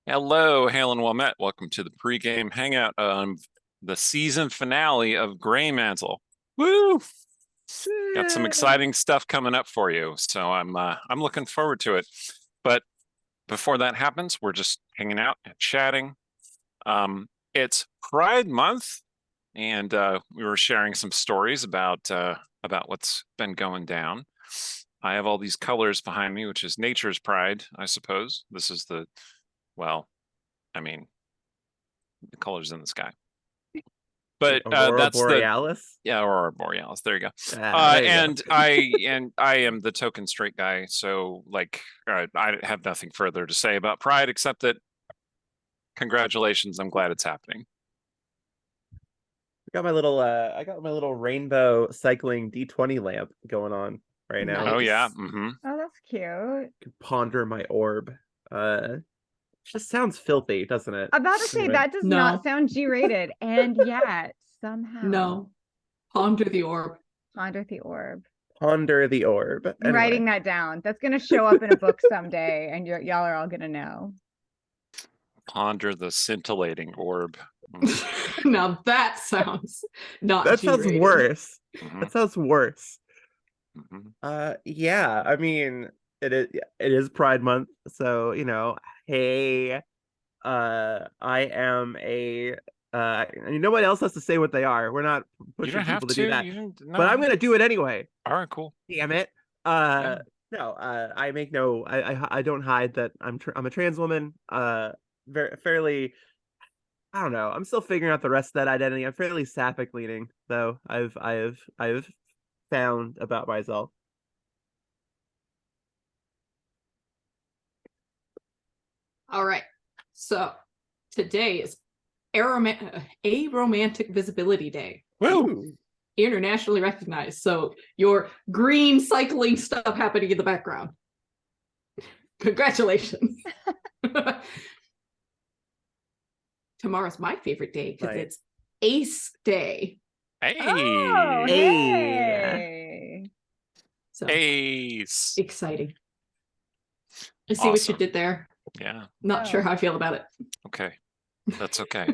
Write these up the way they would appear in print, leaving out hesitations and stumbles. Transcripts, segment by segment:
Hello, hail and well met. Welcome to the pregame hangout on the season finale of Greymantle. Woo! Got some exciting stuff coming up for you, so I'm looking forward to it. But before that happens, we're just hanging out and chatting. It's Pride Month, and we were sharing some stories about what's been going down. I have all these colors behind me, which is nature's pride, I suppose. This is well, I mean, the colors in the sky. But Aurora that's the Borealis. yeah, Aurora Borealis. There you go. There you go. And I am the token straight guy, so like I have nothing further to say about Pride except that congratulations. I'm glad it's happening. I got my little rainbow cycling D20 lamp going on right now. Oh Nice. yeah. Oh, that's cute. Ponder my orb. Just sounds filthy, doesn't it? I'm about to say Anyway. that does No. not sound G-rated, and yet somehow No. Ponder the orb. ponder the orb. Ponder the orb. I'm writing that down. That's gonna show up in a book someday, and y'all are all gonna know. Ponder the scintillating orb. Now that sounds not That sounds G-rated. worse. Mhm. That sounds worse. Mhm. Yeah, I mean it is Pride Month, so hey, I am a nobody else has to say what they are. We're not You pushing don't have people to do that. No. But I'm gonna do it anyway. All right, cool. Damn it. Yeah. No, I make no I don't hide that I'm a trans woman. Very fairly, I don't know. I'm still figuring out the rest of that identity. I'm fairly sapphic leaning, though. I've found about myself. All right. So today is Aromantic Visibility Day. Woo! Internationally recognized. So your green cycling stuff happening in the background. Congratulations. Tomorrow's my favorite day because Right. it's Ace Day. Hey. Oh, Hey. hey. So Ace. exciting. I see what you Awesome. did there. Yeah. Not sure how I feel about it. Okay. That's okay.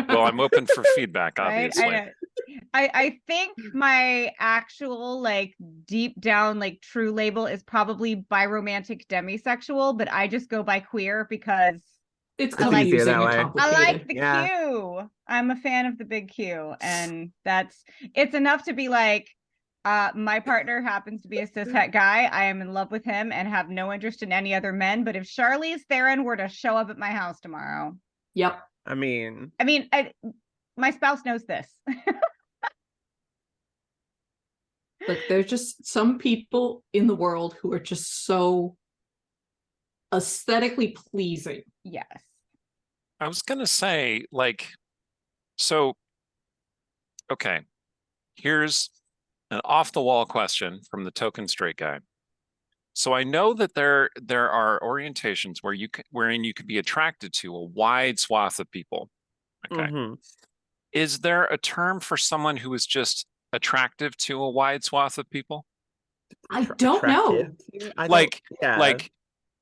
Well, I'm open for feedback, Right? obviously. I think my actual like deep down like true label is probably biromantic demisexual, but I just go by queer because It's It's easier confusing that and way. I complicated. like the Yeah. Q. I'm a fan of the big Q, and it's enough to be like, my partner happens to be a cishet guy. I am in love with him and have no interest in any other men. But if Charlize Theron were to show up at my house tomorrow, Yep. I mean, my spouse knows this. Look, there's just some people in the world who are just so aesthetically pleasing. Yes. I was gonna say, like, so okay, here's an off-the-wall question from the token straight guy. So I know that there are orientations wherein you could be attracted to a wide swath of people. Okay. mhm. Is there a term for someone who is just attractive to a wide swath of people? I don't know. Attractive? I Like, don't, yeah. like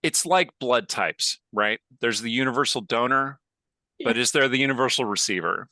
it's like blood types, right? There's the universal donor, but is there the universal receiver?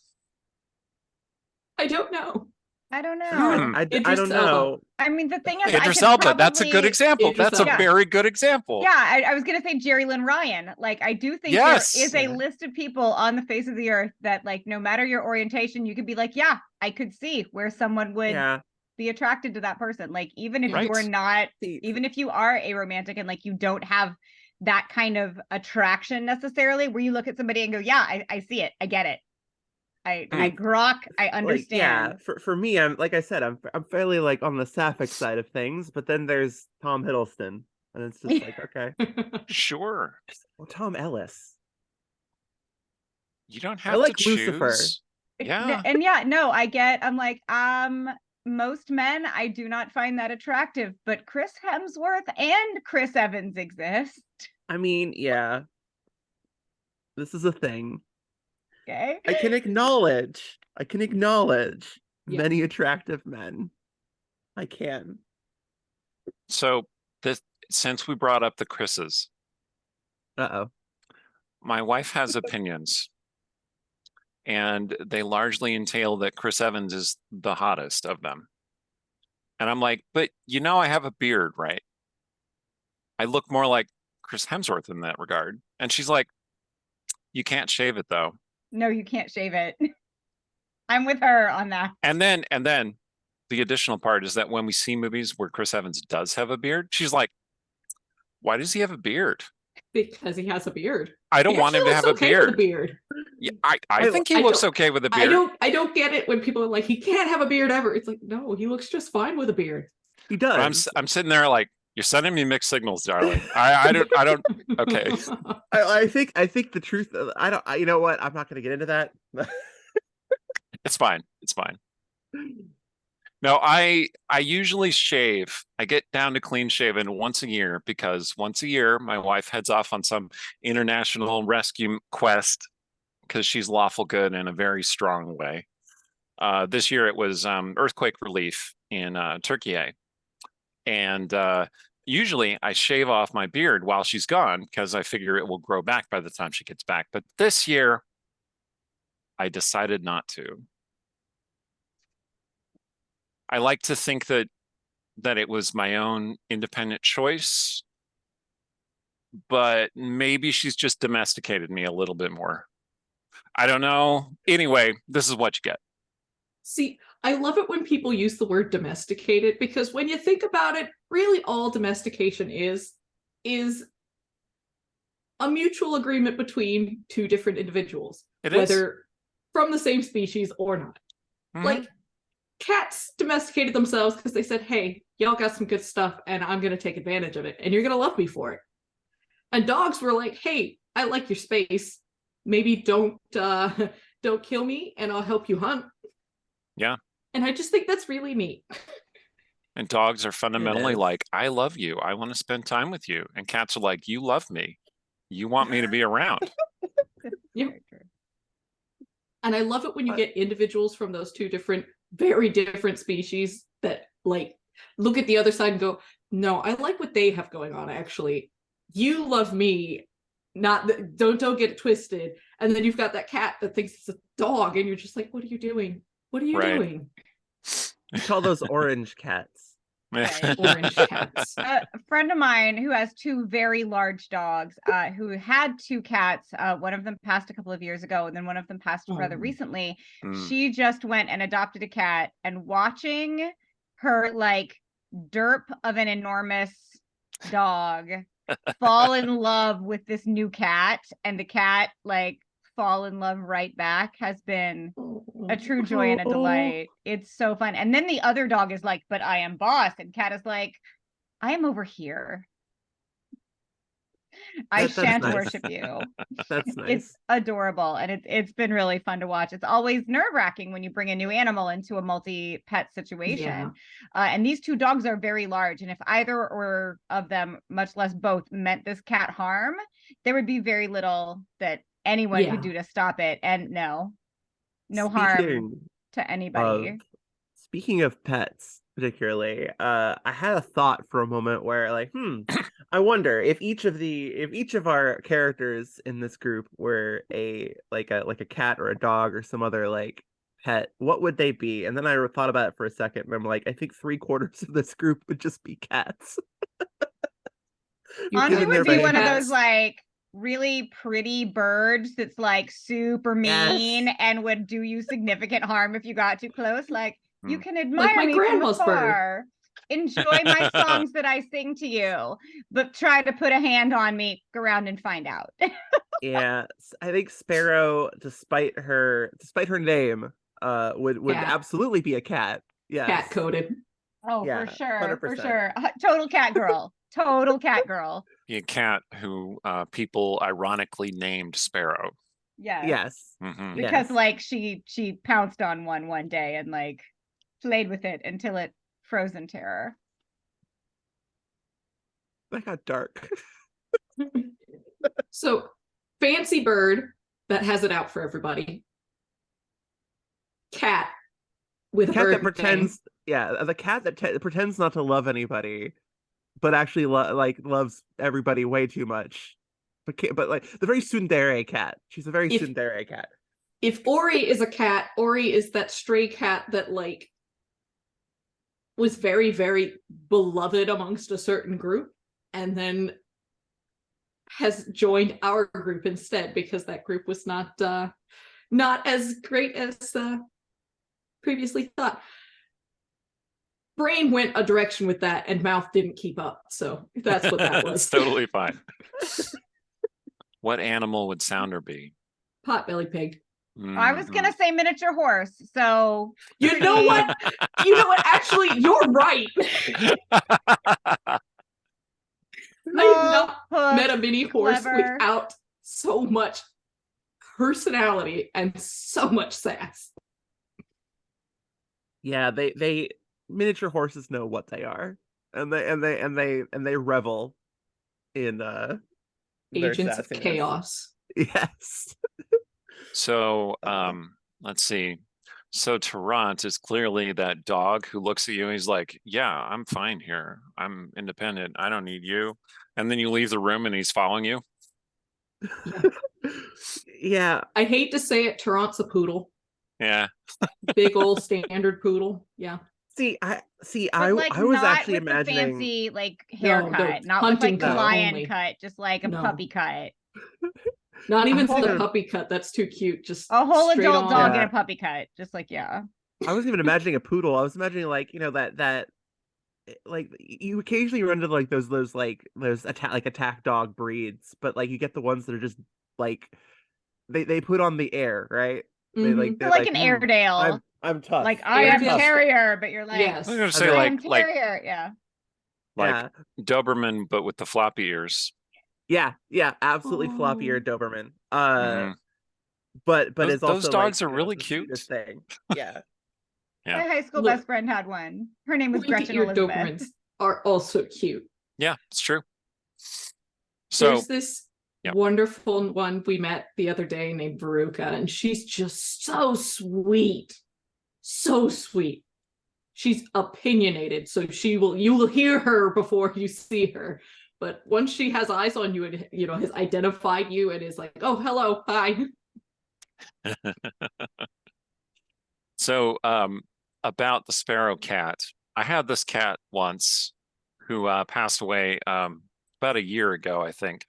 I don't know. I don't know. I Idris don't Elba. know. I mean, the thing is, Idris I could Elba, that's a good probably- example. Idris That's a Elba. very good example. Yeah, I was gonna say Jerry Lynn Ryan. Like, I do think Yes. there is a Yeah. list of people on the face of the earth that, like, no matter your orientation, you could be like, yeah, I could see where someone would Yeah. be attracted to that person. Like, even if Right. you are not, See, even if you are aromantic and like you don't have that kind of attraction necessarily, where you look at somebody and go, yeah, I see it, I get it. I grok, I understand. Like, yeah, for me, I'm like I said, I'm fairly like on the sapphic side of things, but then there's Tom Hiddleston, and it's just like, okay, Sure. well, Tom Ellis. You don't I have like to Lucifer. choose. Yeah. And yeah, no, I'm like, most men, I do not find that attractive, but Chris Hemsworth and Chris Evans exist. I mean, yeah, this is a thing. Okay. I can acknowledge Yeah. many attractive men. I can. So since we brought up the Chris's, Uh-oh. my wife has opinions, and they largely entail that Chris Evans is the hottest of them. And I'm like, but I have a beard, right? I look more like Chris Hemsworth in that regard. And she's like, you can't shave it though. No, you can't shave it. I'm with her on that. And then the additional part is that when we see movies where Chris Evans does have a beard, she's like, why does he have a beard? Because he has a beard. I don't want him to have a beard. Yeah, I think he looks okay with a beard. I don't get it when people are like, he can't have a beard ever. It's like, no, he looks just fine with a beard. He does. I'm sitting there like, you're sending me mixed signals, darling. I don't. Okay. I think the truth. You know what? I'm not going to get into that. It's fine. It's fine. No, I usually shave. I get down to clean shaven once a year because once a year my wife heads off on some international rescue quest because she's lawful good in a very strong way. This year it was earthquake relief in Turkey. And usually I shave off my beard while she's gone because I figure it will grow back by the time she gets back. But this year I decided not to. I like to think that it was my own independent choice, but maybe she's just domesticated me a little bit more. I don't know. Anyway, this is what you get. See, I love it when people use the word domesticated because when you think about it, really all domestication is a mutual agreement between two different individuals, whether from the same species or not. Mm-hmm. Like, cats domesticated themselves because they said, hey, y'all got some good stuff and I'm going to take advantage of it and you're going to love me for it. And dogs were like, hey, I like your space. Maybe don't kill me and I'll help you hunt. Yeah. And I just think that's really neat. And dogs are fundamentally like, I love you. I want to spend time with you. And cats are like, you love me. You want me to be around. Yeah. And I love it when you get individuals from those two very different species that like look at the other side and go, no, I like what they have going on. Actually, you love me, don't get it twisted. And then you've got that cat that thinks it's a dog, and you're just like, what are you doing? What are you doing? We call those orange cats. Right. Orange cats. A friend of mine who has two very large dogs, who had two cats. One of them passed a couple of years ago, and then one of them passed rather recently. She just went and adopted a cat, and watching her like derp of an enormous dog fall in love with this new cat, and the cat like fall in love right back has been a true joy and a delight. It's so fun. And then the other dog is like, but I am boss. And cat is like, I am over here. I shan't worship you. That's nice. It's adorable. And it's been really fun to watch. It's always nerve-wracking when you bring a new animal into a multi-pet situation. Yeah. And these two dogs are very large. And if either or of them, much less both, meant this cat harm, there would be very little that anyone could do to stop it. And no harm to anybody. Speaking of pets, particularly, I had a thought for a moment where like, I wonder if each of our characters in this group were a cat or a dog or some other like pet, what would they be? And then I thought about it for a second, and I'm like, I think 3/4 of this group would just be cats. Andre would be one of those like really pretty birds that's like super mean and would do you significant harm if you got too close. Like, you can admire like my me grandma's from afar, enjoy my songs that I sing to you, but try to put a hand on me, go around and find out. Yeah, I think Sparrow, despite her name, would absolutely be a cat. Yeah, cat coded. Oh, yeah, for sure, 100%. For sure. Total cat girl. Total cat girl. A cat who people ironically named Sparrow. Yeah. Yes. Mm-hmm. Because like she pounced on one day and like played with it until it froze in terror. That got dark. So, fancy bird that has it out for everybody. Cat with a bird that pretends. Yeah, the cat that pretends not to love anybody, but actually loves everybody way too much but like the very tsundere cat. She's a very If- tsundere cat. If Ori is a cat, Ori is that stray cat that like was very, very beloved amongst a certain group, and then has joined our group instead because that group was not as great as previously thought. Brain went a direction with that, and mouth didn't keep up. So that's what that was. It's totally fine. What animal would Sounder be? Potbelly pig. I was gonna say miniature horse, so You know what? You know what? Actually, you're right. I have not met a mini horse clever. without so much personality and so much sass. Yeah, they miniature horses know what they are, and they revel in their Agents of sassiness. chaos. Yes. So, let's see. So Tarant is clearly that dog who looks at you and he's like, yeah, I'm fine here. I'm independent. I don't need you. And then you leave the room and he's following you. Yeah. I hate to say it, Tarant's a poodle. Yeah. Big old standard poodle. Yeah. I like, was not actually with the imagining fancy like No, haircut, not with hunting like the cut lion only. cut, just like a No. puppy cut. Not even I the was- puppy cut. That's too cute. Just A whole straight adult on. dog in Yeah. a puppy cut, just like yeah. I wasn't even imagining a poodle. I was imagining like, that like you occasionally run into like those attack dog breeds, but like you get the ones that are just like they put on the air, right? They Mhm. they're Like an Airedale. I'm tough. Like I Yeah, am yes. terrier, but you're like Yes. I was gonna I say mean, I am like terrier, yeah. Yeah. Doberman, but with the floppy ears. Yeah, absolutely floppy eared Doberman. Mhm. But Those- it's also those dogs like, are really the cute. sweetest thing. Yeah. Yeah. My high school Look, best friend had one. Her name was Gretchen Pointy-eared Elizabeth. Dobermans are also cute. Yeah, it's true. So There's this yeah. wonderful one we met the other day named Veruca, and she's just so sweet. So sweet. She's opinionated, so you will hear her before you see her. But once she has eyes on you and has identified you and is like, oh, hello, hi. So, about the sparrow cat, I had this cat once who passed away about a year ago, I think,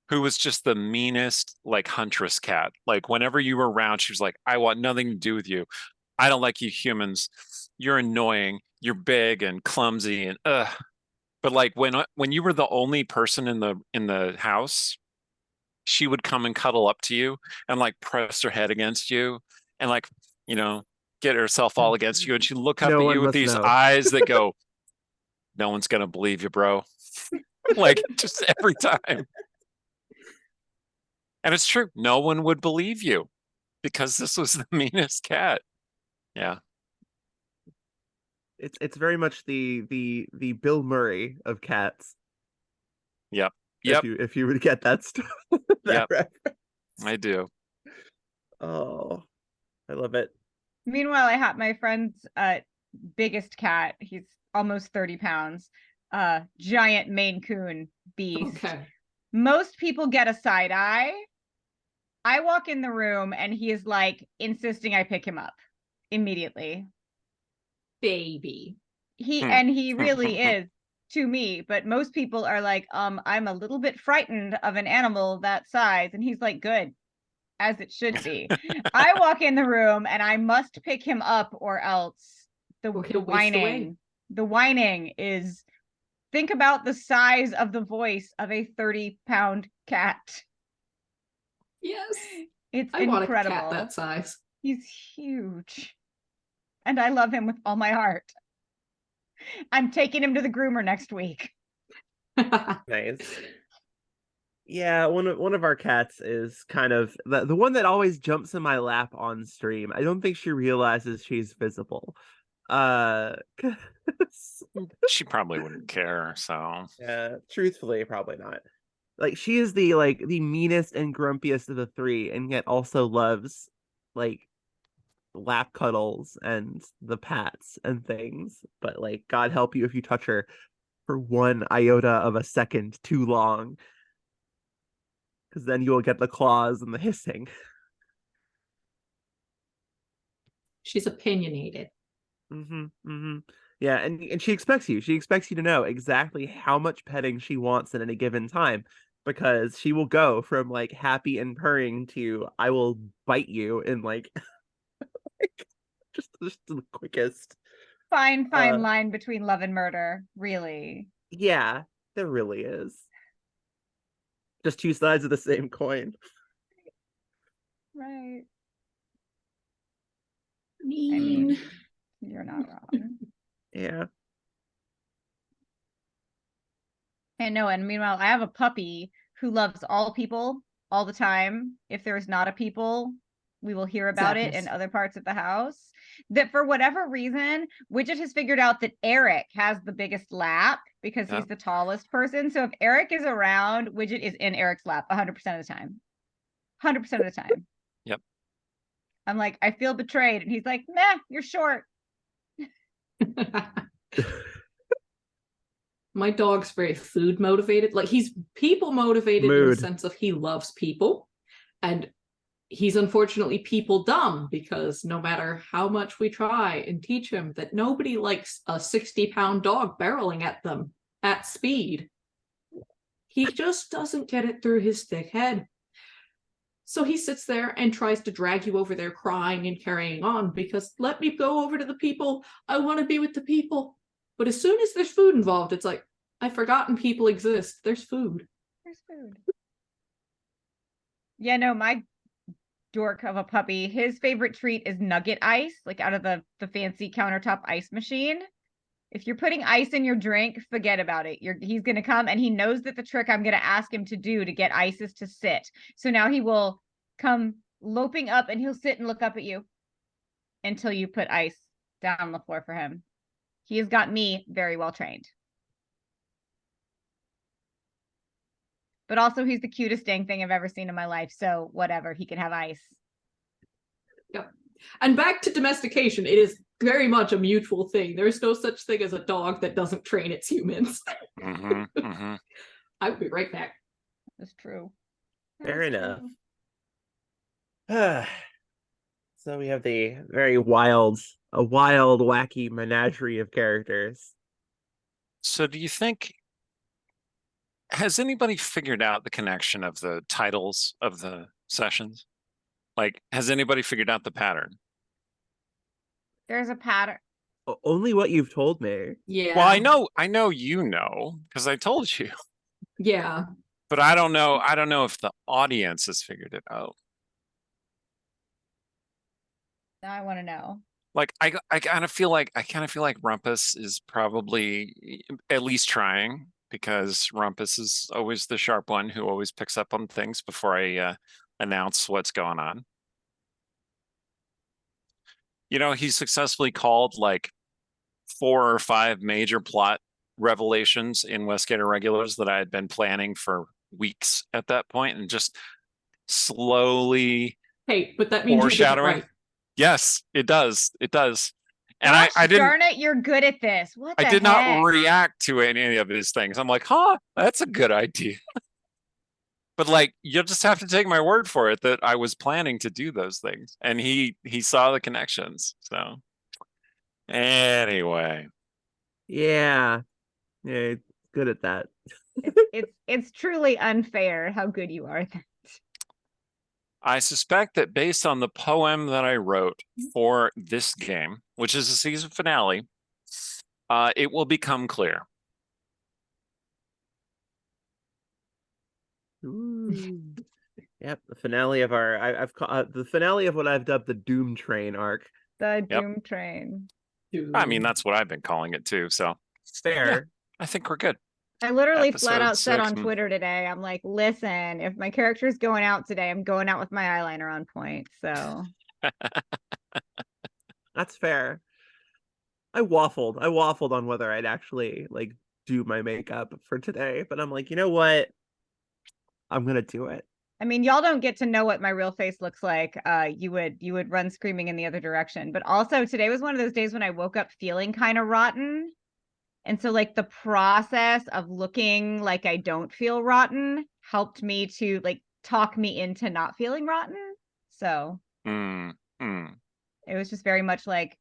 who was just the meanest, like, huntress cat. Like, whenever you were around, she was like, I want nothing to do with you. I don't like you humans. You're annoying. You're big and clumsy and ugh. But like when you were the only person in the house, she would come and cuddle up to you and like press her head against you and like, get herself all against you. And she'd look up No at one you with must these know. eyes that go, no one's gonna believe you, bro. Like just every time. And it's true. No one would believe you because this was the meanest cat. Yeah. It's very much the Bill Murray of cats. Yep. If you would get that stuff. Yep. Reference. I do. Oh, I love it. Meanwhile, I had my friend's biggest cat. He's almost 30 pounds. Giant Maine Coon beast. Okay. Most people get a side eye. I walk in the room and he is like insisting I pick him up immediately. Baby. He really is to me, but most people are like, I'm a little bit frightened of an animal that size. And he's like, good, as it should be. I walk in the room and I must pick him up or else the whining is, think about the size of the voice of a 30-pound cat. Yes. It's I incredible. want a cat that size. He's huge. And I love him with all my heart. I'm taking him to the groomer next week. Nice. Yeah, one of our cats is kind of the one that always jumps in my lap on stream. I don't think she realizes she's visible. 'Cause- She probably wouldn't care. So yeah, truthfully, probably not. Like she is the meanest and grumpiest of the three, and yet also loves like lap cuddles and the pats and things. But like, God help you if you touch her for one iota of a second too long. because then you will get the claws and the hissing. She's opinionated. Yeah, and she expects you. She expects you to know exactly how much petting she wants at any given time, because she will go from like happy and purring to I will bite you in like, like just the quickest. Fine line between love and murder, really. Yeah, there really is. Just two sides of the same coin. Right. I Mean. mean, you're not wrong. Yeah. And no, and meanwhile, I have a puppy who loves all people all the time. If there's not a people, we will hear about it in other parts of the house. That for whatever reason, Widget has figured out that Eric has the biggest lap because he's the tallest person. So if Eric is around, Widget is in Eric's lap 100% of the time. 100% of the time. Yep. I'm like, I feel betrayed. And he's like, meh, you're short. My dog's very food motivated. Like, he's people motivated in the sense of he loves people. And he's unfortunately people dumb, because no matter how much we try and teach him that nobody likes a 60-pound dog barreling at them at speed, he just doesn't get it through his thick head. So he sits there and tries to drag you over there crying and carrying on, because let me go over to the people. I want to be with the people. But as soon as there's food involved, it's like, I've forgotten people exist. There's food. There's food. Yeah, no, my dork of a puppy, his favorite treat is nugget ice, like out of the fancy countertop ice machine. If you're putting ice in your drink, forget about it. He's going to come, and he knows that the trick I'm going to ask him to do to get ice is to sit. So now he will come loping up, and he'll sit and look up at you until you put ice down on the floor for him. He has got me very well trained. But also, he's the cutest dang thing I've ever seen in my life. So whatever, he can have ice. Yep. And back to domestication, it is very much a mutual thing. There is no such thing as a dog that doesn't train its humans. I will be right back. That's true. Fair enough. So we have the very wild, wacky menagerie of characters. So do you think, has anybody figured out the connection of the titles of the sessions? Like, has anybody figured out the pattern? There's a pattern. Only what you've told me. Yeah. Well, I know you know, because I told you. Yeah. But I don't know if the audience has figured it out. Now I want to know. Like, I kind of feel like Rumpus is probably at least trying, because Rumpus is always the sharp one who always picks up on things before I announce what's going on. You know, he successfully called like 4 or 5 major plot revelations in Westgate Irregulars that I had been planning for weeks at that point, and just slowly Hey, but that means you did it right. Yes, it does. It does. And Gosh, I didn't. Darn it, you're good at this. What the I did heck? not react to any of his things. I'm like, huh, that's a good idea. But like, you'll just have to take my word for it that I was planning to do those things, and he saw the connections. So anyway, Yeah, good at that. It's truly unfair how good you are at that. I suspect that based on the poem that I wrote for this game, which is the season finale, it will become clear. Ooh. Yep, the finale of our I've called the finale of what I've dubbed the Doom Train arc. The Doom Train. I mean, that's what I've been calling it too. So Fair. Yeah, I think we're good. I literally Episode flat out said 6 on Twitter today, I'm like, listen, if my character's going out today, I'm going out with my eyeliner on point. So That's fair. I waffled on whether I'd actually like do my makeup for today, but I'm like, you know what? I'm gonna do it. I mean, y'all don't get to know what my real face looks like. You would run screaming in the other direction. But also today was one of those days when I woke up feeling kind of rotten. And so like the process of looking like I don't feel rotten helped me to like talk me into not feeling rotten. So it was just very much like,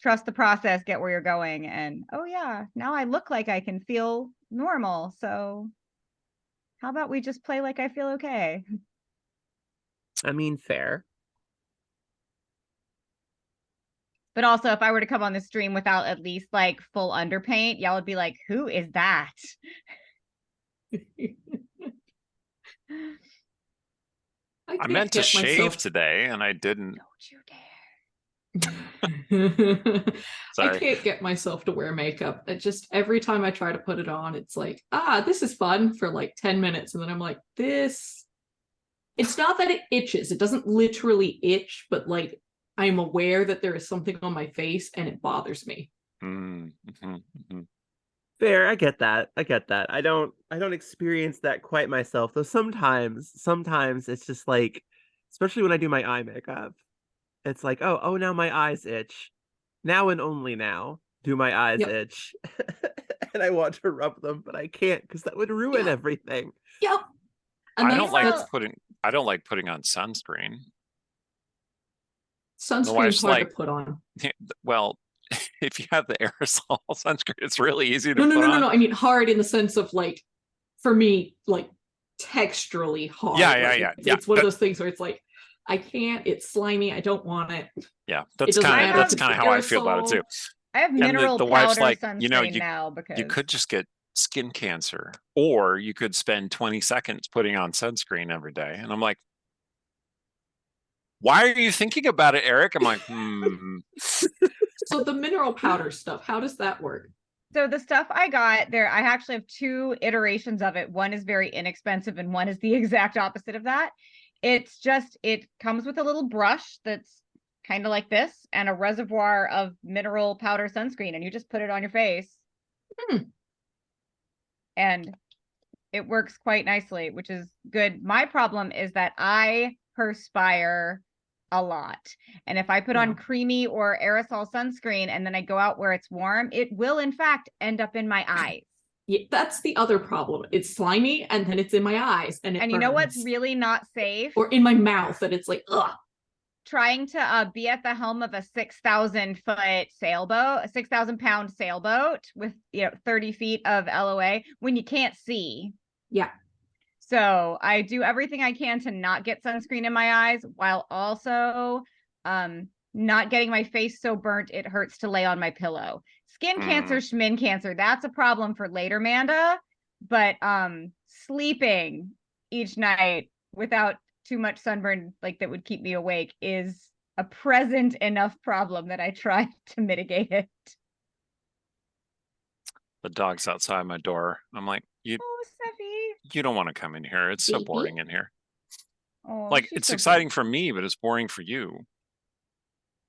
trust the process, get where you're going. And oh yeah, now I look like I can feel normal. So how about we just play like I feel okay? I mean, fair. But also, if I were to come on the stream without at least like full underpaint, y'all would be like, who is that? I meant to shave today and I didn't. Don't you dare. I can't get myself to wear makeup. It just, every time I try to put it on, it's like, this is fun for like 10 minutes. And then I'm like, this, it's not that it itches. It doesn't literally itch, but like, I'm aware that there is something on my face and it bothers me. Fair, I get that. I don't experience that quite myself, though sometimes it's just like, especially when I do my eye makeup, it's like, oh, now my eyes itch. Now and only now do my eyes itch. And I want to rub them, but I can't because that would ruin everything. Yep. And I don't like putting on sunscreen. Sunscreen's hard to put on. Well, if you have the aerosol sunscreen, it's really easy to put on. No. I mean hard in the sense of like, for me, like texturally hard. Yeah. It's one of those things where it's like, I can't, it's slimy, I don't want it. Yeah, that's kind of how I feel about it too. I have mineral the powder wife's like, sunscreen now because you could just get skin cancer, or you could spend 20 seconds putting on sunscreen every day. And I'm like, why are you thinking about it, Eric? I'm like, So the mineral powder stuff, how does that work? So the stuff I got there, I actually have two iterations of it. One is very inexpensive and one is the exact opposite of that. It's just, it comes with a little brush that's kind of like this and a reservoir of mineral powder sunscreen, and you just put it on your face. And it works quite nicely, which is good. My problem is that I perspire a lot. And if I put on creamy or aerosol sunscreen and then I go out where it's warm, it will in fact end up in my eyes. Yeah, that's the other problem. It's slimy and then it's in my eyes and you know what's really not safe? Or in my mouth, and it's like, ugh. Trying to be at the helm of a 6,000-foot sailboat, a 6,000-pound sailboat with 30 feet of LOA when you can't see. Yeah. So I do everything I can to not get sunscreen in my eyes while also not getting my face so burnt it hurts to lay on my pillow. Skin cancer, schmin cancer, that's a problem for later, Manda. But sleeping each night without too much sunburn, like that would keep me awake, is a present enough problem that I try to mitigate it. The dog's outside my door. I'm like, you don't want to come in here. It's so boring in here. Oh, like, it's so exciting for me, but it's boring for you.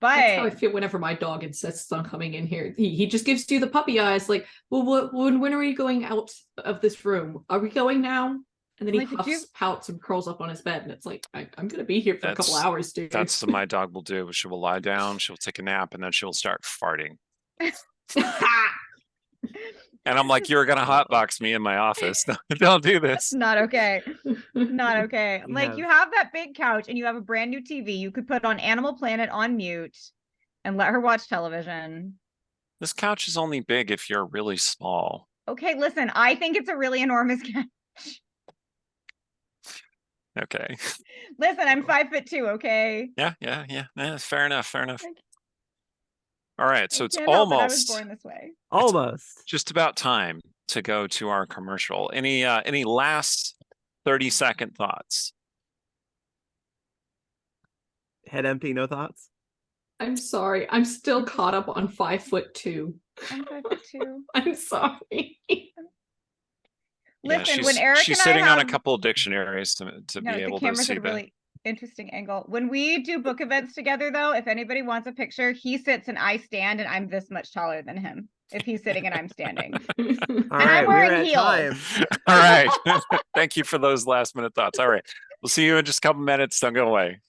But that's how I feel whenever my dog insists on coming in here. He just gives you the puppy eyes, like, well, when are we going out of this room? Are we going now? And then he huffs, pouts, and curls up on his bed, and it's like, I'm going to be here for a couple hours, dude. That's what my dog will do. She will lie down, she'll take a nap, and then she'll start farting. And I'm like, you're going to hotbox me in my office. Don't do this. That's not okay. Not okay. I'm like, you have that big couch and you have a brand new TV. You could put on Animal Planet on mute and let her watch television. This couch is only big if you're really small. Okay, listen, I think it's a really enormous couch. Okay. Listen, I'm 5'2", okay? Yeah. Fair enough. All right, so it's I was born this way. Almost. Just about time to go to our commercial. Any last 30-second thoughts? Head empty, no thoughts? I'm sorry. I'm still caught up on 5'2". I'm 5'2". I'm sorry. Listen, when Eric she's and sitting I have... on a couple of dictionaries to be able to see that. Really interesting angle. When we do book events together, though, if anybody wants a picture, he sits and I stand, and I'm this much taller than him. If he's sitting and I'm standing. And I'm wearing heels. All right. Thank you for those last minute thoughts. All right. We'll see you in just a couple minutes. Don't go away.